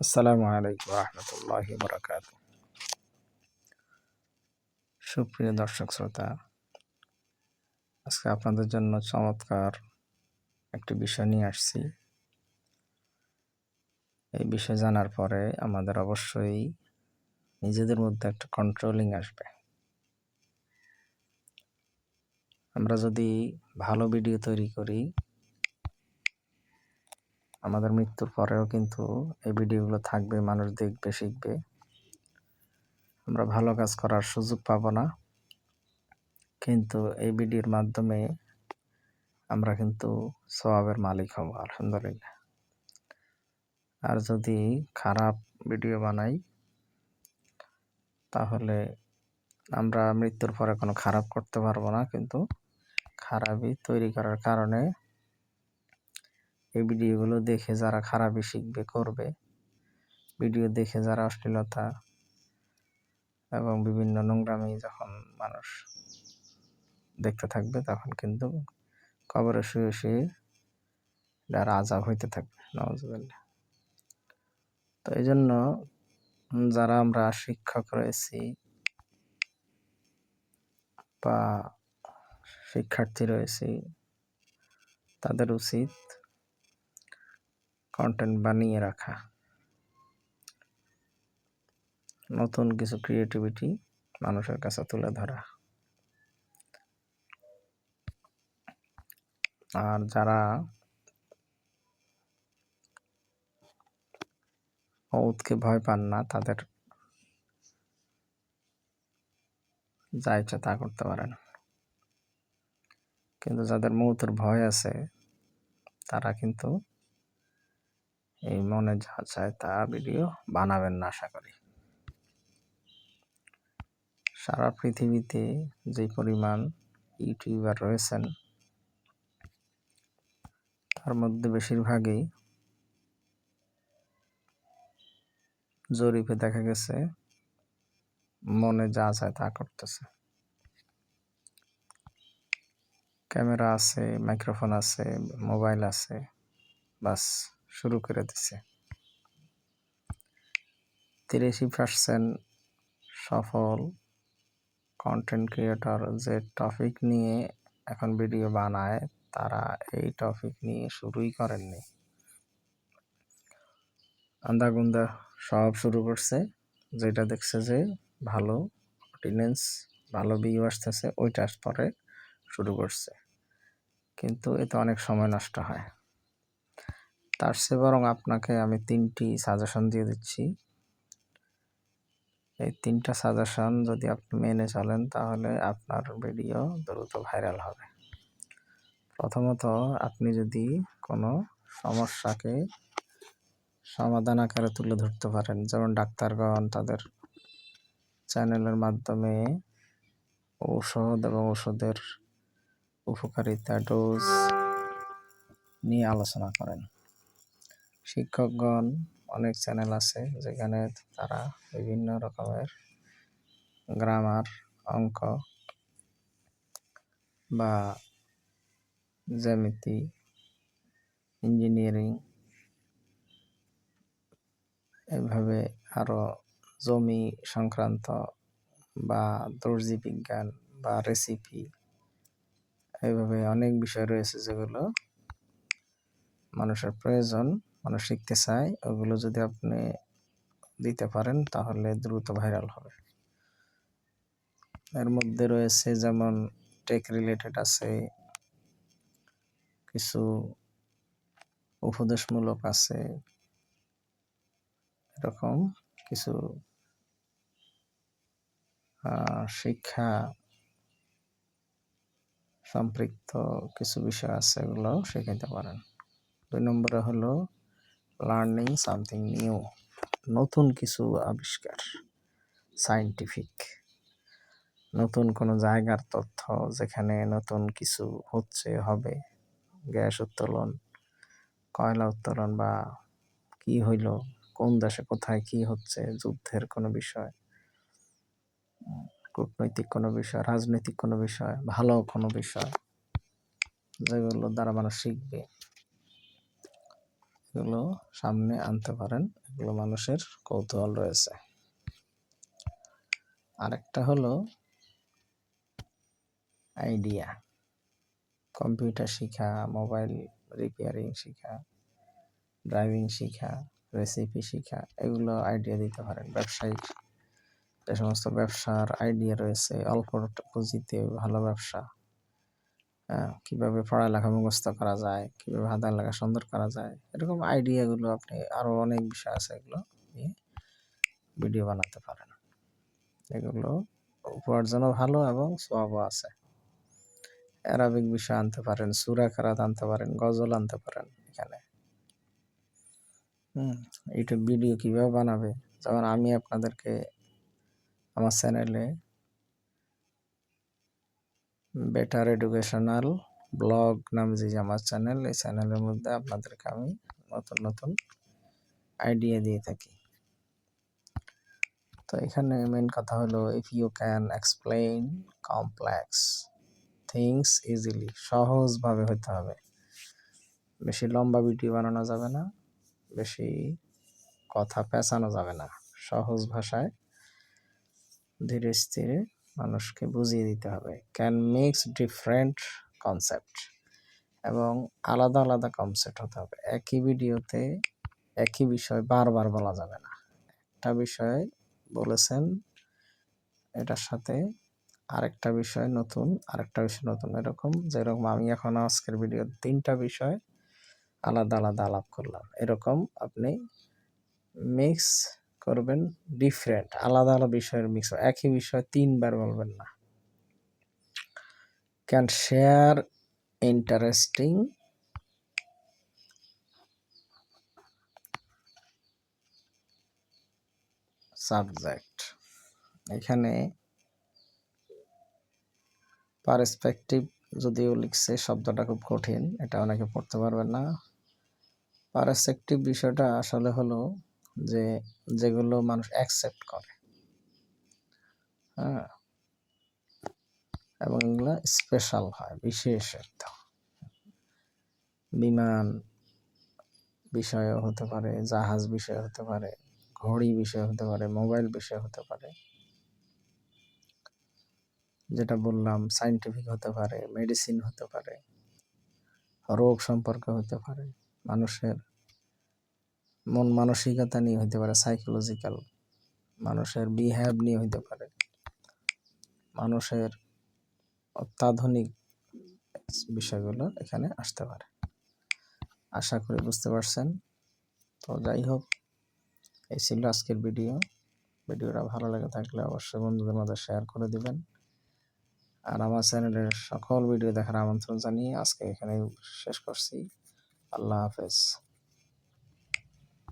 আসসালামু আলাইকুম রহমতুল্লাহি বারাকাতু। সুপ্রিয় দর্শক শ্রোতা, আজকে আপনাদের জন্য চমৎকার একটি বিষয় নিয়ে আসছি। এই বিষয় জানার পরে আমাদের অবশ্যই নিজেদের মধ্যে একটা কন্ট্রোলিং আসবে। আমরা যদি ভালো ভিডিও তৈরি করি, আমাদের মৃত্যুর পরেও কিন্তু এই ভিডিওগুলো থাকবে, মানুষ দেখবে, শিখবে। আমরা ভালো কাজ করার সুযোগ পাবো না, কিন্তু এই ভিডিওর মাধ্যমে আমরা কিন্তু সওয়াবের মালিক হব আলহামদুলিল্লাহ। আর যদি খারাপ ভিডিও বানাই, তাহলে আমরা মৃত্যুর পরে কোনো খারাপ করতে পারবো না, কিন্তু খারাপই তৈরি করার কারণে এই ভিডিওগুলো দেখে যারা খারাপই শিখবে, করবে, ভিডিও দেখে যারা অশ্লীলতা এবং বিভিন্ন নোংরামি যখন মানুষ দেখতে থাকবে, তখন কিন্তু কবরে শুয়ে শুয়ে যারা আযাব হইতে থাকবে, নাউযুবিল্লাহ। তো এই জন্য যারা আমরা শিক্ষক রয়েছি বা শিক্ষার্থী রয়েছি, তাদের উচিত কন্টেন্ট বানিয়ে রাখা, নতুন কিছু ক্রিয়েটিভিটি মানুষের কাছে তুলে ধরা। আর যারা মউতকে ভয় পান না, তাদের যা ইচ্ছা তা করতে পারেন, কিন্তু যাদের মউতের ভয় আছে তারা কিন্তু এই মনে যা চায় তা ভিডিও বানাবেন না আশা করি। সারা পৃথিবীতে যে পরিমাণ ইউটিউবার রয়েছেন, তার মধ্যে বেশিরভাগই জরিপে দেখা গেছে মনে যা চায় তা করতেছে। ক্যামেরা আছে, মাইক্রোফোন আছে, মোবাইল আছে, বাস শুরু করে দিছে। 83% সফল কন্টেন্ট ক্রিয়েটর যে টপিক নিয়ে এখন ভিডিও বানায়, তারা এই টপিক নিয়ে শুরুই করেননি। আন্দাগুন্দা সব শুরু করছে, যেটা দেখছে যে ভালো অডিয়েন্স, ভালো ভিউ আসতেছে, ওইটা পরে শুরু করছে, কিন্তু এতে অনেক সময় নষ্ট হয়। তার চেয়ে বরং আপনাকে আমি 3টি সাজেশন দিয়ে দিচ্ছি। এই 3টা সাজেশন যদি আপনি মেনে চলেন, তাহলে আপনার ভিডিও দ্রুত ভাইরাল হবে। প্রথমত, আপনি যদি কোনো সমস্যাকে সমাধান আকারে তুলে ধরতে পারেন, যেমন ডাক্তারগণ তাদের চ্যানেলের মাধ্যমে ঔষধ এবং ওষুধের উপকারিতা, ডোজ নিয়ে আলোচনা করেন। শিক্ষকগণ অনেক চ্যানেল আছে যেখানে তারা বিভিন্ন রকমের গ্রামার, অঙ্ক বা জ্যামিতি, ইঞ্জিনিয়ারিং, এইভাবে আরও জমি সংক্রান্ত বা দর্জি বিজ্ঞান বা রেসিপি, এইভাবে অনেক বিষয় রয়েছে যেগুলো মানুষের প্রয়োজন, মানুষ শিখতে চায়। ওগুলো যদি আপনি দিতে পারেন, তাহলে দ্রুত ভাইরাল হবে। এর মধ্যে রয়েছে যেমন টেক রিলেটেড আছে, কিছু উপদেশমূলক আছে, এরকম কিছু শিক্ষা সম্পৃক্ত কিছু বিষয় আছে, এগুলো শেখাতে পারেন। 2 নম্বরে হলো লার্নিং সামথিং নিউ, নতুন কিছু আবিষ্কার, সায়েন্টিফিক, নতুন কোনো জায়গার তথ্য, যেখানে নতুন কিছু হচ্ছে, হবে, গ্যাস উত্তোলন, কয়লা উত্তোলন, বা কি হইল, কোন দেশে কোথায় কি হচ্ছে, যুদ্ধের কোনো বিষয়, কূটনৈতিক কোনো বিষয়, রাজনৈতিক কোনো বিষয়, ভালো কোনো বিষয়, যেগুলো দ্বারা মানুষ শিখবে, এগুলো সামনে আনতে পারেন, এগুলো মানুষের কৌতূহল রয়েছে। আরেকটা হলো আইডিয়া, কম্পিউটার শিখা, মোবাইল রিপেয়ারিং শিখা, ড্রাইভিং শিখা, রেসিপি শিখা, এগুলো আইডিয়া দিতে পারেন। ব্যবসায়িক যে সমস্ত ব্যবসার আইডিয়া রয়েছে, অল্প পুঁজিতে ভালো ব্যবসা, কিভাবে পড়ালেখা মুখস্থ করা যায়, কিভাবে হাতের লেখা সুন্দর করা যায়, এরকম আইডিয়াগুলো আপনি আরও অনেক বিষয় আছে, এগুলো নিয়ে ভিডিও বানাতে পারেন। এগুলো উপার্জনও ভালো এবং সওয়াবও আছে। অ্যারাবিক বিষয় আনতে পারেন, সূরা কেরাত আনতে পারেন, গজল আনতে পারেন। এখানে ইউটিউব ভিডিও কিভাবে বানাবে, যেমন আমি আপনাদেরকে আমার চ্যানেলে বেটার এডুকেশনাল ব্লগ নামে যে আমার চ্যানেল, এই চ্যানেলের মধ্যে আপনাদেরকে আমি নতুন নতুন আইডিয়া দিয়ে থাকি। তো এখানে মেন কথা হলো, if you can explain complex things easily, সহজভাবে হতে হবে। বেশি লম্বা ভিডিও বানানো যাবে না, বেশি কথা পেঁচানো যাবে না, সহজ ভাষায় ধীরে স্থিরে মানুষকে বুঝিয়ে দিতে হবে। ক্যান মিক্স ডিফারেন্ট কনসেপ্ট, এবং আলাদা আলাদা কনসেপ্ট হতে হবে। একই ভিডিওতে একই বিষয় বারবার বলা যাবে না। একটা বিষয় বলেছেন, এটার সাথে আরেকটা বিষয় নতুন, আরেকটা বিষয় নতুন, এরকম যেরকম আমি এখন আজকের ভিডিও 3টা বিষয় আলাদা আলাদা আলাপ করলাম, এরকম আপনি মিক্স করবেন, ডিফারেন্ট আলাদা আলাদা বিষয়ের মিক্স, একই বিষয় 3বার বলবেন না। ক্যান শেয়ার ইন্টারেস্টিং সাবজেক্ট, এখানে পার্সপেক্টিভ যদিও লিখছে, শব্দটা খুব কঠিন, এটা অনেকে পড়তে পারবেন না। পার্সপেক্টিভ বিষয়টা আসলে হলো যে যেগুলো মানুষ অ্যাকসেপ্ট করে, এবং এগুলো স্পেশাল হয়, বিশেষত্ব। বিমান বিষয় হতে পারে, জাহাজ বিষয় হতে পারে, ঘড়ি বিষয় হতে পারে, মোবাইল বিষয় হতে পারে, যেটা বললাম সায়েন্টিফিক হতে পারে, মেডিসিন হতে পারে, রোগ সম্পর্কে হতে পারে, মানুষের মন মানসিকতা নিয়ে হতে পারে, সাইকোলজিক্যাল, মানুষের বিহেভ নিয়ে হতে পারে, মানুষের অত্যাধুনিক বিষয়গুলো এখানে আসতে পারে। আশা করি বুঝতে পারছেন। তো যাই হোক, এই ছিল আজকের ভিডিওটা ভালো লেগে থাকলে অবশ্যই বন্ধুদের মধ্যে শেয়ার করে দিবেন। আর আমার চ্যানেলের সকল ভিডিও দেখার আমন্ত্রণ জানিয়ে আজকে এখানে শেষ করছি। আল্লাহ হাফেজ।